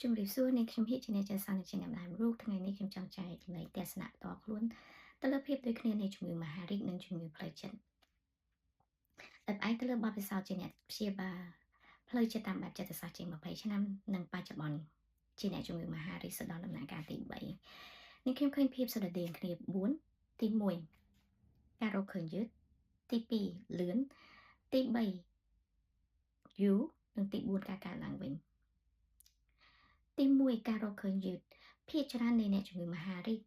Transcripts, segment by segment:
ជំរាបសួរនាងខ្ញុំហ៊ីជាអ្នកចាសនជាអ្នកម្ដាយរូបថ្ងៃនេះខ្ញុំចង់ចែករំលែកទស្សនៈផ្ទាល់ខ្លួនទៅលើភាពដូចគ្នានៃជំងឺមហារីកនិងជំងឺផ្លូវចិត្តដោយផ្អែកទៅលើបទពិសោធន៍ជាអ្នកព្យាបាលផ្លូវចិត្តតាមបែបចិត្តសាស្ត្រជាង20ឆ្នាំនិងបច្ចុប្បន្នជាអ្នកជំងឺមហារីកទៅដល់ដំណាក់កាលទី3នេះខ្ញុំឃើញភាពស្រដៀងគ្នា4ទី1ការរកឃើញយឺតទី2លឿនទី3យូរនិងទី4ការកើតឡើងវិញទី1ការរកឃើញយឺតភាគច្រើននៃអ្នកជំងឺមហារីក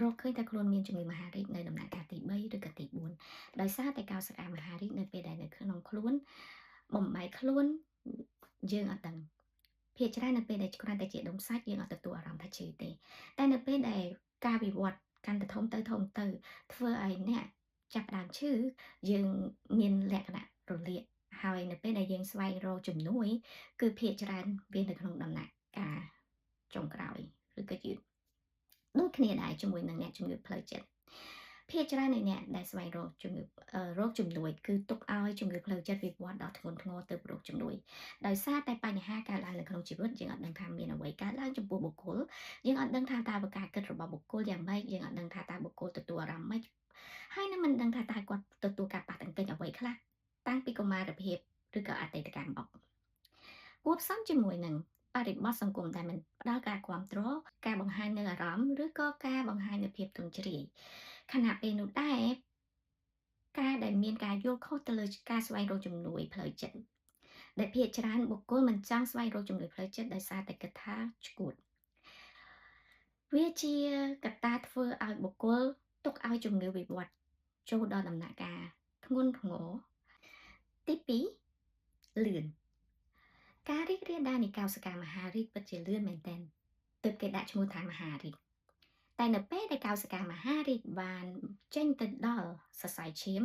រកឃើញតែខ្លួនមានជំងឺមហារីកនៅដំណាក់កាលទី3ឬក៏ទី4ដោយសារតែកោសិកាមហារីកនៅពេលដែលនៅក្នុងខ្លួនបំបែកខ្លួនយើងអត់ដឹងភាគច្រើននៅពេលដែលគ្រាន់តែជាដុំសាច់យើងអត់ទទួលអារម្មណ៍ថាឈឺទេតែនៅពេលដែលការវិវត្តកាន់តែធំទៅធ្វើឲ្យអ្នកចាប់ផ្ដើមឈឺយើងមានលក្ខណៈរលាកហើយនៅពេលដែលយើងស្វែងរកជំនួយគឺភាគច្រើនវានៅក្នុងដំណាក់កាលចុងក្រោយឬក៏យឺតដូចគ្នាដែរជាមួយនឹងអ្នកជំងឺផ្លូវចិត្តភាគច្រើននៃអ្នកដែលស្វែងរកជំនួយគឺទុកឲ្យជំងឺផ្លូវចិត្តវិវត្តដល់ធ្ងន់ធ្ងរទៅរកជំនួយដោយសារតែបញ្ហាកើតឡើងនៅក្នុងជីវិតយើងអត់ដឹងថាមានអ្វីកើតឡើងចំពោះបុគ្គលយើងអត់ដឹងថាតើការគិតរបស់បុគ្គលយ៉ាងម៉េចយើងអត់ដឹងថាតើបុគ្គលទទួលអារម្មណ៍ម៉េចហើយនឹងមិនដឹងថាតើគាត់ទទួលការប៉ះទង្គិចអ្វីខ្លះតាំងពីកុមារភាពឬក៏អតីតកាលមកគួបផ្សំជាមួយនឹងបរិបទសង្គមដែលមិនផ្ដល់ការគ្រប់គ្រងការបង្ហាញនៅអារម្មណ៍ឬក៏ការបង្ហាញនៅភាពទន់ជ្រាយខណៈពេលនោះដែរការដែលមានការយល់ខុសទៅលើការស្វែងរកជំនួយផ្លូវចិត្តដែលភាគច្រើនបុគ្គលមិនចង់ស្វែងរកជំនួយផ្លូវចិត្តដោយសារតែគិតថាឈួតវាជាកត្តាធ្វើឲ្យបុគ្គលទុកឲ្យជំងឺវិវត្តចូលដល់ដំណាក់កាលធ្ងន់ធ្ងរទី2លឿនការរីករាលដាលនៃកោសិកាមហារីកពិតជាលឿនមែនទែនទើបគេដាក់ឈ្មោះថាមហារីកតែនៅពេលដែលកោសិកាមហារីកបានចេញទៅដល់សរសៃឈាម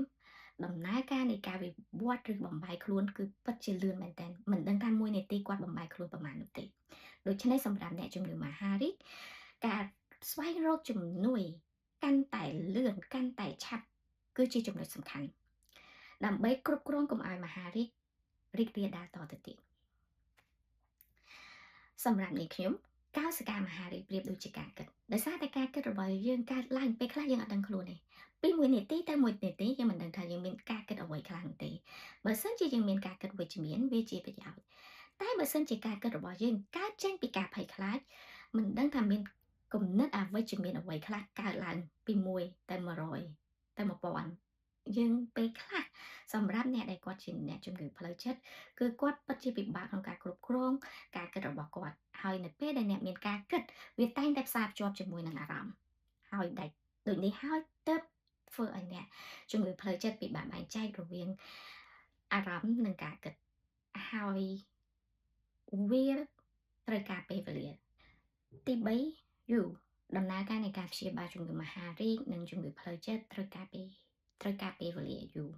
ដំណើរការនៃការវិវត្តឬបំបែកខ្លួនគឺពិតជាលឿនមែនទែនមិនដឹងថា1នាទីគាត់បំបែកខ្លួនប្រមាណនោះទេដូច្នេះសម្រាប់អ្នកជំងឺមហារីកការស្វែងរកជំនួយកាន់តែលឿនកាន់តែឆាប់គឺជាចំណុចសំខាន់ដើម្បីគ្រប់គ្រងកុំឲ្យមហារីករីករាលដាលតទៅទៀតសម្រាប់នាងខ្ញុំកោសិកាមហារីកប្រៀបដូចជាការគិតដោយសារតែការគិតរបស់យើងកើតឡើងពេលខ្លះយើងអត់ដឹងខ្លួនទេពី1នាទីទៅ1នាទីយើងមិនដឹងថាយើងមានការគិតអ្វីខ្លះនោះទេបើសិនជាយើងមានការគិតវិជ្ជមានវាជាប្រយោជន៍តែបើសិនជាការគិតរបស់យើងកើតចេញពីការភ័យខ្លាចមិនដឹងថាមានគំនិតអវិជ្ជមានអ្វីខ្លះកើតឡើងពី1ទៅ100ទៅ1000យើងពេលខ្លះសម្រាប់អ្នកដែលគាត់ជាអ្នកជំងឺផ្លូវចិត្តគឺគាត់ពិតជាពិបាកក្នុងការគ្រប់គ្រងការគិតរបស់គាត់ហើយនៅពេលដែលអ្នកមានការគិតវាតែងតែផ្សារភ្ជាប់ជាមួយនឹងអារម្មណ៍ហើយដាច់ដូចនេះហើយទៅធ្វើឲ្យអ្នកជំងឺផ្លូវចិត្តពិបាកបែងចែករវាងអារម្មណ៍និងការគិតហើយវាត្រូវការពេលវេលាទី3យូរដំណើរការនៃការព្យាបាលជំងឺមហារីកនិងជំងឺផ្លូវចិត្តត្រូវការពេលវេលាយូរ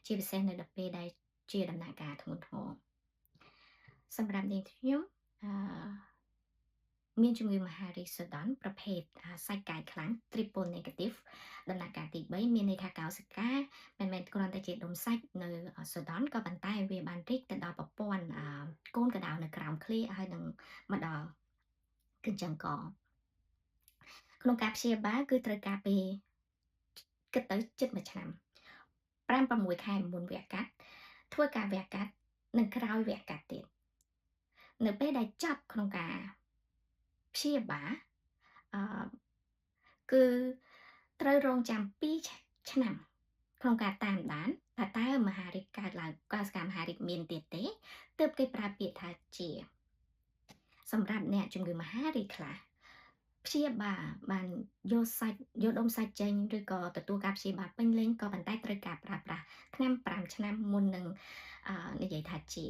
ជាពិសេសនៅដល់ពេលដែលជាដំណាក់កាលធ្ងន់ធ្ងរសម្រាប់នាងខ្ញុំមានជំងឺមហារីកសូដន់ប្រភេទសាច់កាយខ្លាំង triple negative ដំណាក់កាលទី3មានន័យថាកោសិកាមិនមែនគ្រាន់តែជាដុំសាច់នៅសូដន់ក៏ប៉ុន្តែវាបានរីកទៅដល់ប្រព័ន្ធកូនកណ្ដៅនៅក្រោមឃ្លាហើយនឹងមកដល់កញ្ចឹងកក្នុងការព្យាបាលគឺត្រូវការពេលគិតទៅជិត1ឆ្នាំ5-6 ខែមុនវះកាត់ធ្វើការវះកាត់និងក្រោយវះកាត់ទៀតនៅពេលដែលចប់ក្នុងការព្យាបាលគឺត្រូវរងចាំ2ឆ្នាំក្នុងការតាមដានថាតើមហារីកកើតឡើងកោសិកាមហារីកមានទៀតទេទើបគេប្រើពាក្យថាជាសម្រាប់អ្នកជំងឺមហារីកខ្លះព្យាបាលបានយកដុំសាច់ចេញឬក៏ទទួលការព្យាបាលពេញលេញក៏ប៉ុន្តែត្រូវការប្រើប្រាស់ថ្នាំ5ឆ្នាំមុននឹងនិយាយថាជា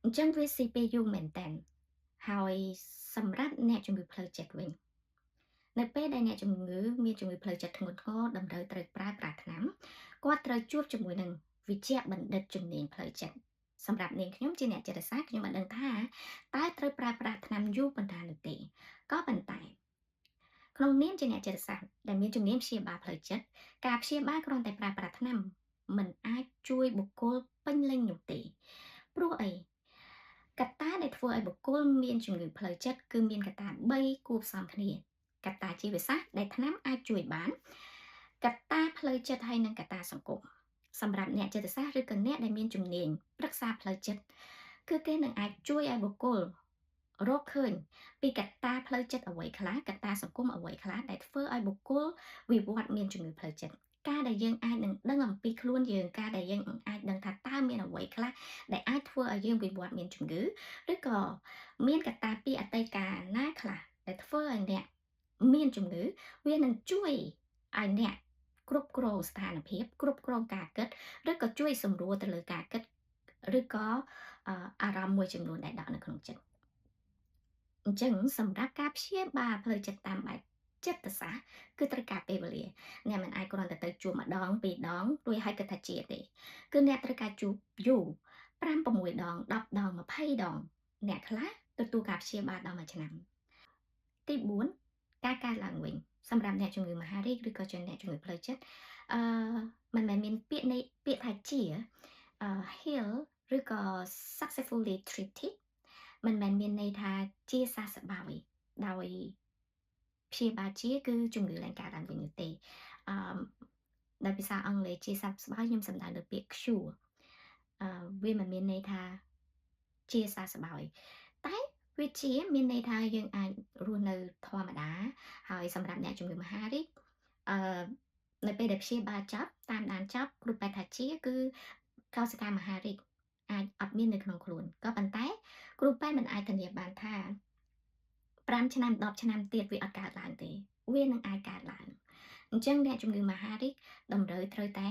អញ្ចឹងវាស៊ីពេលយូរមែនតើហើយសម្រាប់អ្នកជំងឺផ្លូវចិត្តវិញនៅពេលដែលអ្នកជំងឺមានជំងឺផ្លូវចិត្តធ្ងន់ធ្ងរតម្រូវត្រូវប្រើប្រាស់ថ្នាំគាត់ត្រូវជួបជាមួយនឹងវិជ្ជបណ្ឌិតជំនាញផ្លូវចិត្តសម្រាប់នាងខ្ញុំជាអ្នកចិត្តសាស្ត្រខ្ញុំមិនដឹងថាតើត្រូវប្រើប្រាស់ថ្នាំយូរប៉ុណ្ណានោះទេក៏ប៉ុន្តែក្នុងនាមជាអ្នកចិត្តសាស្ត្រដែលមានជំនាញព្យាបាលផ្លូវចិត្តការព្យាបាលគ្រាន់តែប្រើប្រាស់ថ្នាំមិនអាចជួយបុគ្គលពេញលេញនោះទេព្រោះអីកត្តាដែលធ្វើ ធ្វើឲ្យបុគ្គលមានជំងឺផ្លូវចិត្តគឺមានកត្តា3គួបផ្សំគ្នាកត្តាជីវសាស្ត្រដែលថ្នាំអាចជួយបានកត្តាផ្លូវចិត្តហើយនិងកត្តាសង្គមសម្រាប់អ្នកចិត្តសាស្ត្រឬក៏អ្នកដែលមានជំនាញប្រឹក្សាផ្លូវចិត្តគឺគេនឹងអាចជួយឲ្យបុគ្គលរកឃើញពីកត្តាផ្លូវចិត្តអ្វីខ្លះកត្តាសង្គមអ្វីខ្លះដែលធ្វើឲ្យបុគ្គលវិវត្តមានជំងឺផ្លូវចិត្តការដែលយើងអាចនឹងដឹងអំពីខ្លួនយើងការដែលយើងអាចដឹងថាតើមានអ្វីខ្លះដែលអាចធ្វើឲ្យយើងវិវត្តមានជំងឺឬក៏មានកត្តាពីអតីតកាលណាខ្លះដែលធ្វើឲ្យអ្នកមានជំងឺវានឹងជួយឲ្យអ្នកគ្រប់គ្រងស្ថានភាពគ្រប់គ្រងការគិតឬក៏ជួយសម្រួលទៅលើការគិតឬក៏អារម្មណ៍មួយចំនួនដែលដកនៅក្នុងចិត្តអញ្ចឹងសម្រាប់ការព្យាបាលផ្លូវចិត្តតាមបែបចិត្តសាស្ត្រគឺត្រូវការពេលវេលាអ្នកមិនអាចគ្រាន់តែទៅជួបម្ដងពីរដងរួចហើយគិតថាជាទេគឺអ្នកត្រូវការជួបយូរ5 6ដង10ដង20ដងអ្នកខ្លះទទួលការព្យាបាលដល់1ឆ្នាំទី4ការកើតឡើងវិញសម្រាប់អ្នកជំងឺមហារីកឬក៏ជាអ្នកជំងឺផ្លូវចិត្តអឺមិនមែនមានពាក្យថាជាheal ឬក៏ successfully treated មិនមែនមានន័យថាជាសះស្បើយដោយព្យាបាលជាគឺជំងឺឡើងកើតឡើងវិញនោះទេអឺដោយភាសាអង់គ្លេសជាសះស្បើយខ្ញុំសំដៅលើពាក្យ cure វាមិនមានន័យថាជាសះស្បើយតែវាជាមានន័យថាយើងអាចរស់នៅធម្មតាហើយសម្រាប់អ្នកជំងឺមហារីកនៅពេលដែលព្យាបាលចប់តាមដានចប់គ្រូពេទ្យថាជាគឺកោសិកាមហារីកអាចអត់មាននៅក្នុងខ្លួនក៏ប៉ុន្តែគ្រូពេទ្យមិនអាចធានាបានថា5ឆ្នាំ10ឆ្នាំទៀតវាអត់កើតឡើងទេវានឹងអាចកើតឡើងអញ្ចឹងអ្នកជំងឺមហារីកតម្រូវត្រូវតែ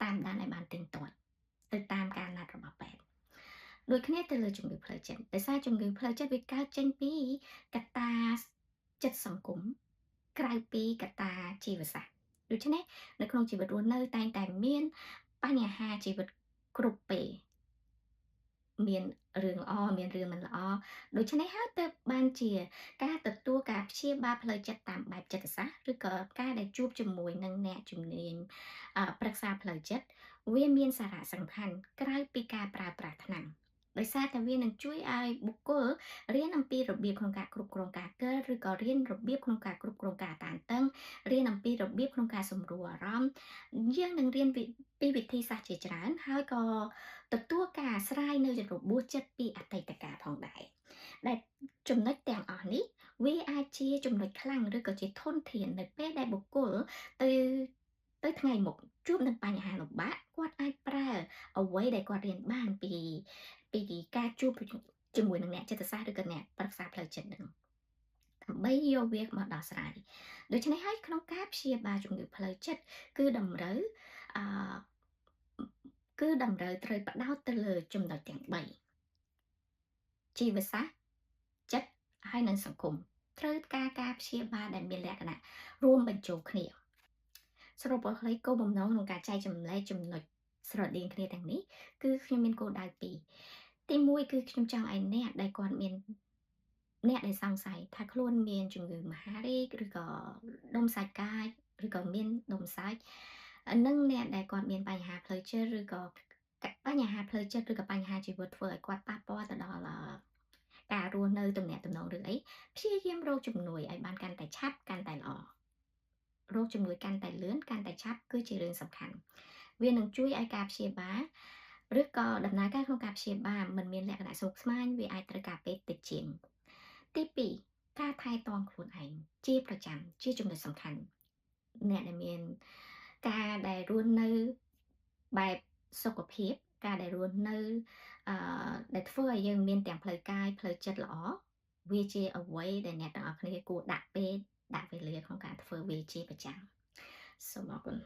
តាមដានឲ្យបានទៀងទាត់ទៅតាមការណាត់របស់ពេទ្យដូចគ្នាទៅលើជំងឺផ្លូវចិត្តដោយសារជំងឺផ្លូវចិត្តវាកើតចេញពីកត្តាចិត្តសង្គមក្រៅពីកត្តាជីវសាស្ត្រដូច្នេះនៅក្នុងជីវិតរស់នៅតែងតែមានបញ្ហាជីវិតគ្រប់ពេលមានរឿងល្អមានរឿងមិនល្អដូច្នេះហើយទើបបានជាការទទួលការព្យាបាលផ្លូវចិត្តតាមបែបចិត្តសាស្ត្រឬក៏ការដែលជួបជាមួយនឹងអ្នកជំនាញប្រឹក្សាផ្លូវចិត្តវាមានសារៈសំខាន់ក្រៅពីការប្រើប្រាស់ថ្នាំដោយសារតែវានឹងជួយឲ្យបុគ្គលរៀនអំពីរបៀបក្នុងការគ្រប់គ្រងការគិតឬក៏រៀនរបៀបក្នុងការគ្រប់គ្រងការតានតឹងរៀនអំពីរបៀបក្នុងការសម្រួលអារម្មណ៍យើងនឹងរៀនពីវិធីសាស្ត្រជាច្រើនហើយក៏ទទួលការអាស្រ័យនៅរបួសចិត្តពីអតីតកាលផងដែរដែលចំណុចទាំងអស់នេះវាអាចជាចំណុចខ្លាំងឬក៏ជាធនធាននៅពេលដែលបុគ្គលទៅថ្ងៃមុខជួបនឹងបញ្ហាលំបាកគាត់អាចប្រើអ្វីដែលគាត់រៀនបានពីការជួបជាមួយនឹងអ្នកចិត្តសាស្ត្រឬក៏អ្នកប្រឹក្សាផ្លូវចិត្តនឹងដើម្បីយកវាមកដោះស្រាយដូច្នេះហើយក្នុងការព្យាបាលជំងឺផ្លូវចិត្តគឺតម្រូវអឺត្រូវផ្ដោតទៅលើចំណុចទាំង3ជីវសាស្ត្រចិត្តហើយនិងសង្គមត្រូវការព្យាបាលដែលមានលក្ខណៈរួមបញ្ចូលគ្នាសរុបមកខ្លីគោលបំណងក្នុងការចែកចម្លែកចំណុចស្រដៀងគ្នាទាំងនេះគឺខ្ញុំមានគោលដៅ2ទី1គឺខ្ញុំចង់ឲ្យអ្នកដែលគាត់មានអ្នកដែលសង្ស័យថាខ្លួនមានជំងឺមហារីកឬក៏ដុំសាច់កាចឬក៏មានដុំសាច់និងអ្នកដែលគាត់មានបញ្ហាផ្លូវចិត្តឬក៏បញ្ហាផ្លូវចិត្តឬក៏បញ្ហាជីវិតធ្វើឲ្យគាត់ប៉ះពាល់ទៅដល់ការរស់នៅទំនាក់ទំនងឬអីព្យាយាមរកជំនួយឲ្យបានកាន់តែឆាប់កាន់តែល្អរកជំនួយកាន់តែលឿនកាន់តែឆាប់គឺជារឿងសំខាន់វានឹងជួយឲ្យការព្យាបាលឬក៏ដំណើរការក្នុងការព្យាបាលមិនមានលក្ខណៈស្មុគស្មាញវាអាចត្រូវការពេលតិចជាងទី2ការថែទាំខ្លួនឯងជាប្រចាំជាចំណុចសំខាន់អ្នកដែលមានការដែលរស់នៅបែបសុខភាពការដែលរស់នៅដែលធ្វើឲ្យយើងមានទាំងផ្លូវកាយផ្លូវចិត្តល្អវាជាអ្វីដែលអ្នកទាំងអស់គ្នាគួរដាក់ពេលដាក់វេលាក្នុងការធ្វើវាជាប្រចាំសូមអរគុណ